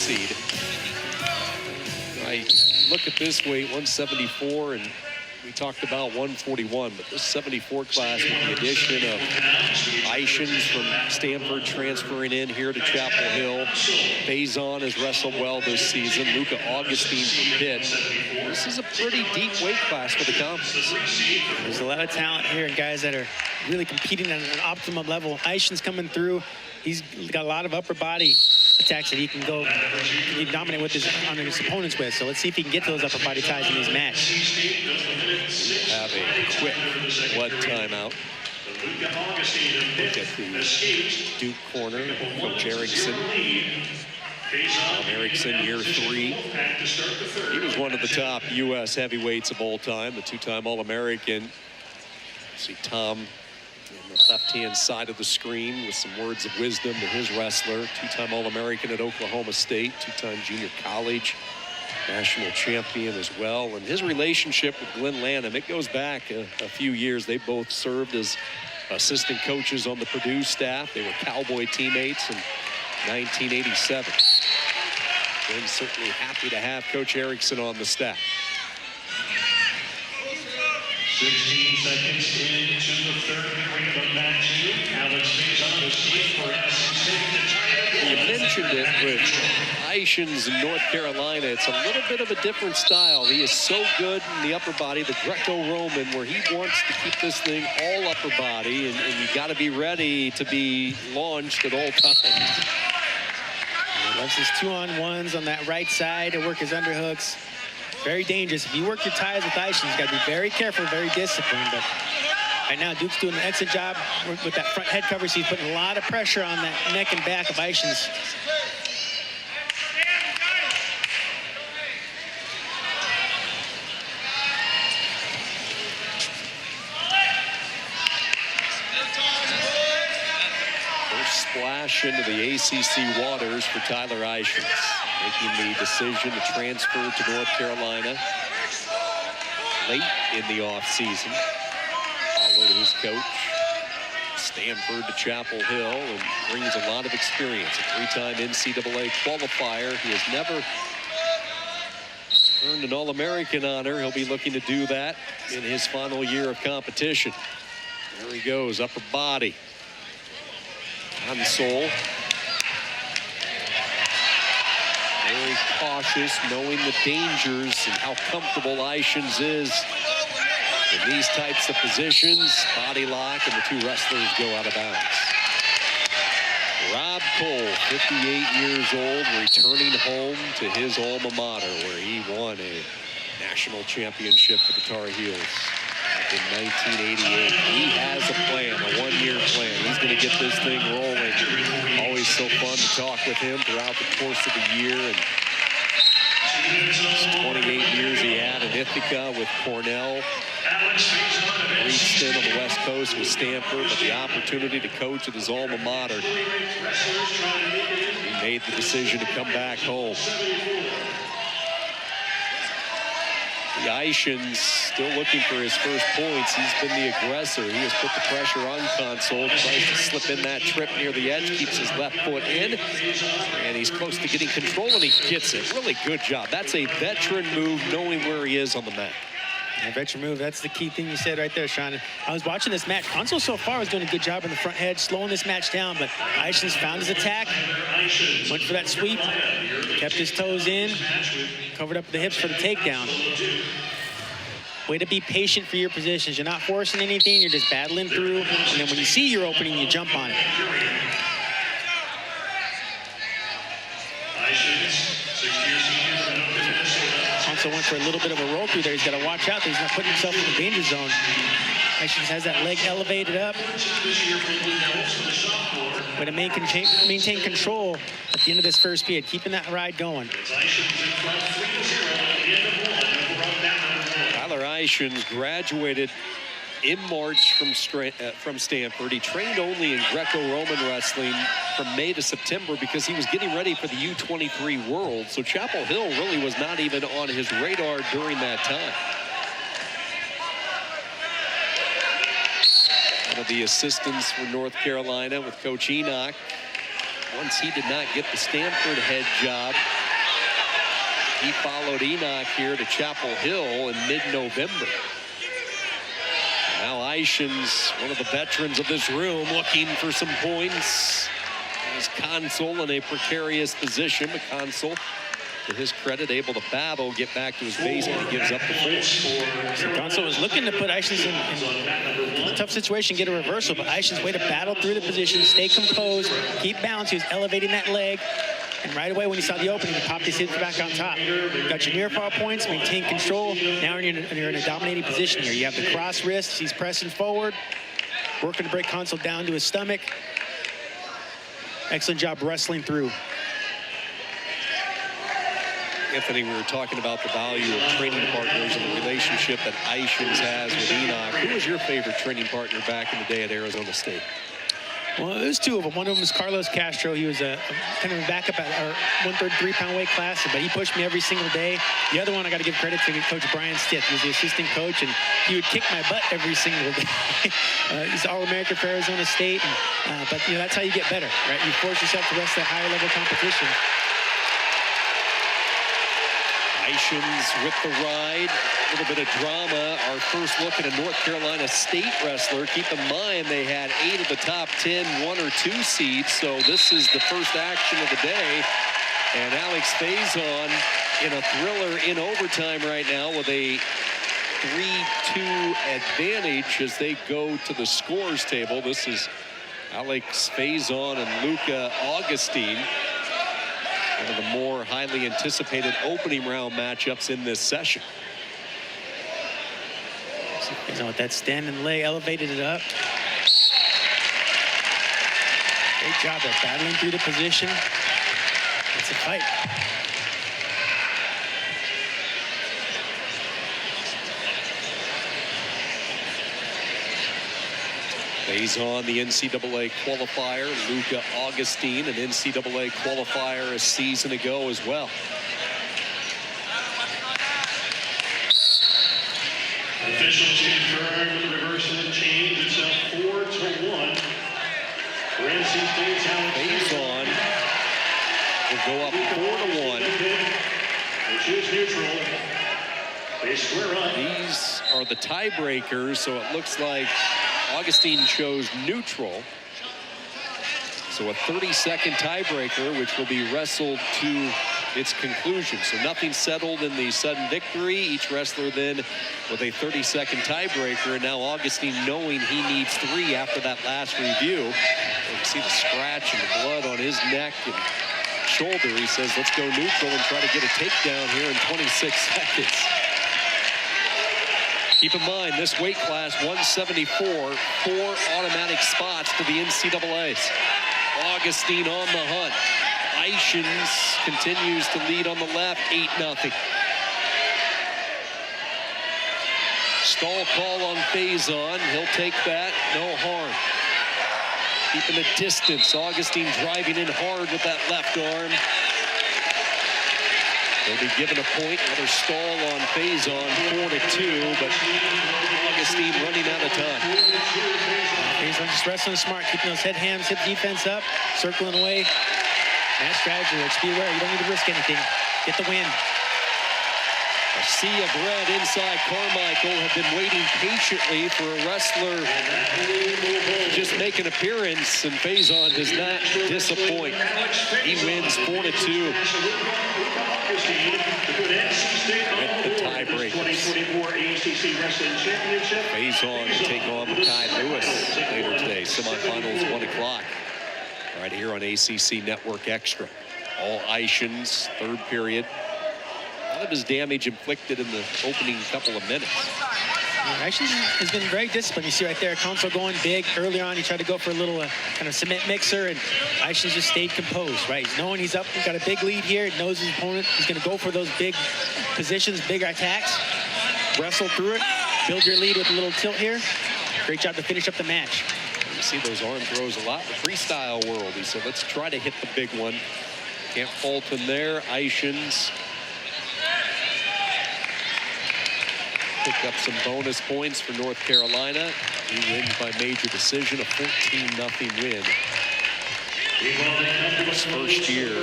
seed. I look at this weight, 174, and we talked about 141, but this 74 class with the addition of Eischens from Stanford transferring in here to Chapel Hill. Faison has wrestled well this season. Luca Augustine from Pitt. This is a pretty deep weight class for the conference. There's a lot of talent here and guys that are really competing at an optimum level. Eischens coming through. He's got a lot of upper body attacks that he can go dominate with his opponents with. So let's see if he can get those upper body ties in his match. Have a quick blood timeout. Look at the Duke corner, Coach Erickson. Erickson, year 3. He was one of the top U.S. heavyweights of all time, the 2-time All-American. See Tom on the left-hand side of the screen with some words of wisdom to his wrestler. 2-time All-American at Oklahoma State, 2-time junior college national champion as well. And his relationship with Glenn Lanham, it goes back a few years. They both served as assistant coaches on the Purdue staff. They were Cowboy teammates in 1987. Glenn's certainly happy to have Coach Erickson on the staff. 16 seconds into the third. Bring them back to Alex Faison to switch for ACC. You mentioned it with Eischens in North Carolina. It's a little bit of a different style. He is so good in the upper body, the Greco-Roman, where he wants to keep this thing all upper body, and you got to be ready to be launched at all times. He loves his 2-on-1s on that right side to work his underhooks. Very dangerous. If you work your ties with Eischens, you got to be very careful, very disciplined. But right now, Duke's doing an excellent job with that front head cover. So he's putting a lot of pressure on that neck and back of Eischens. First splash into the ACC waters for Tyler Eischens, making the decision to transfer to North Carolina late in the offseason. Followed his coach, Stanford, to Chapel Hill, and brings a lot of experience. A 3-time NCAA qualifier. He has never earned an All-American honor. He'll be looking to do that in his final year of competition. There he goes, upper body. Console. Very cautious, knowing the dangers and how comfortable Eischens is in these types of positions. Body lock, and the two wrestlers go out of bounds. Rob Cole, 58 years old, returning home to his alma mater, where he won a national championship for the Tar Heels back in 1988. He has a plan, a 1-year plan. He's going to get this thing rolling. Always so fun to talk with him throughout the course of the year. And 28 years he had in Ithaca with Cornell. Brief stint on the West Coast with Stanford, but the opportunity to coach at his alma mater. He made the decision to come back home. The Eischens still looking for his first points. He's been the aggressor. He has put the pressure on Console, tries to slip in that trip near the edge, keeps his left foot in, and he's close to getting control, and he gets it. Really good job. That's a veteran move, knowing where he is on the mat. A veteran move, that's the key thing you said right there, Sean. I was watching this match. Console so far was doing a good job in the front head, slowing this match down, but Eischens found his attack, went for that sweep, kept his toes in, covered up the hips for the takedown. Way to be patient for your positions. You're not forcing anything, you're just battling through, and then when you see your opening, you jump on it. Console went for a little bit of a roll through there. He's got to watch out that he's not putting himself in the danger zone. Eischens has that leg elevated up. Way to maintain control at the end of this first period, keeping that ride going. Tyler Eischens graduated in March from Stanford. He trained only in Greco-Roman wrestling from May to September because he was getting ready for the U23 World. So Chapel Hill really was not even on his radar during that time. One of the assistants for North Carolina with Coach Enoch once he did not get the Stanford head job, he followed Enoch here to Chapel Hill in mid-November. Now Eischens, one of the veterans of this room, looking for some points. As Consul in a precarious position, but Consul, to his credit, able to battle, get back to his base, and he gives up the 4. So Consul was looking to put Eischens in a tough situation, get a reversal, but Eischens way to battle through the position, stay composed, keep balance. He was elevating that leg. And right away, when he saw the opening, he popped his hips back on top. Got your near fall points, maintain control. Now you're in a dominating position here. You have the cross wrists. He's pressing forward, working to break Consul down to his stomach. Excellent job wrestling through. Anthony, we were talking about the value of training partners and the relationship that Eischens has with Enoch. Who was your favorite training partner back in the day at Arizona State? Well, there's 2 of them. One of them was Carlos Castro. He was a kind of a backup at our 133-pound weight class, but he pushed me every single day. The other one, I got to give credit to Coach Brian Stith. He was the assistant coach, and he would kick my butt every single day. He's All-American for Arizona State, but you know that's how you get better, right? You force yourself to wrestle at higher-level competition. Eischens with the ride, a little bit of drama. Our first look at a North Carolina State wrestler. Keep in mind they had 8 of the top 10 1 or 2 seeds, so this is the first action of the day. And Alex Faison in a thriller in overtime right now with a 3-2 advantage as they go to the scores table. This is Alex Faison and Luca Augustine. One of the more highly anticipated opening round matchups in this session. So with that standing leg, elevated it up. Great job of battling through the position. It's a fight. Faison, the NCAA qualifier. Luca Augustine, an NCAA qualifier a season ago as well. Officials confirm the reversal change. It's a 4-1 for NC State's Alex Faison will go up 4-1. Which is neutral. They square up. These are the tiebreakers, so it looks like Augustine chose neutral. So a 30-second tiebreaker, which will be wrestled to its conclusion. So nothing settled in the sudden victory. Each wrestler then with a 30-second tiebreaker. And now Augustine, knowing he needs 3 after that last review. You can see the scratch and the blood on his neck and shoulder. He says, let's go neutral and try to get a takedown here in 26 seconds. Keep in mind, this weight class, 174, 4 automatic spots to the NCAAs. Augustine on the hunt. Eischens continues to lead on the left, 8-0. Stall call on Faison. He'll take that, no harm. Keeping the distance. Augustine driving in hard with that left arm. They'll be given a point. Another stall on Faison, 4-2, but Augustine running out of time. Faison just wrestling smart, keeping those head hams, hip defense up, circling away. That strategy, let's be aware, you don't need to risk anything. Get the win. A sea of red inside Carmichael have been waiting patiently for a wrestler to just make an appearance, and Faison does not disappoint. He wins 4-2. With the tiebreakers. Faison to take on Makai Lewis later today. Semifinals 1 o'clock. Right here on ACC Network Extra. All Eischens, 3rd period. A lot of his damage inflicted in the opening couple of minutes. Eischens has been very disciplined. You see right there, Consul going big. Earlier on, he tried to go for a little kind of cement mixer, and Eischens just stayed composed, right? He's knowing he's up, he's got a big lead here, he knows his opponent. He's going to go for those big positions, bigger attacks, wrestle through it, build your lead with a little tilt here. Great job to finish up the match. You see those arm throws a lot in the freestyle world. He said, let's try to hit the big one. Can't fault him there. Eischens pick up some bonus points for North Carolina. He wins by major decision, a 14-0 win his first year.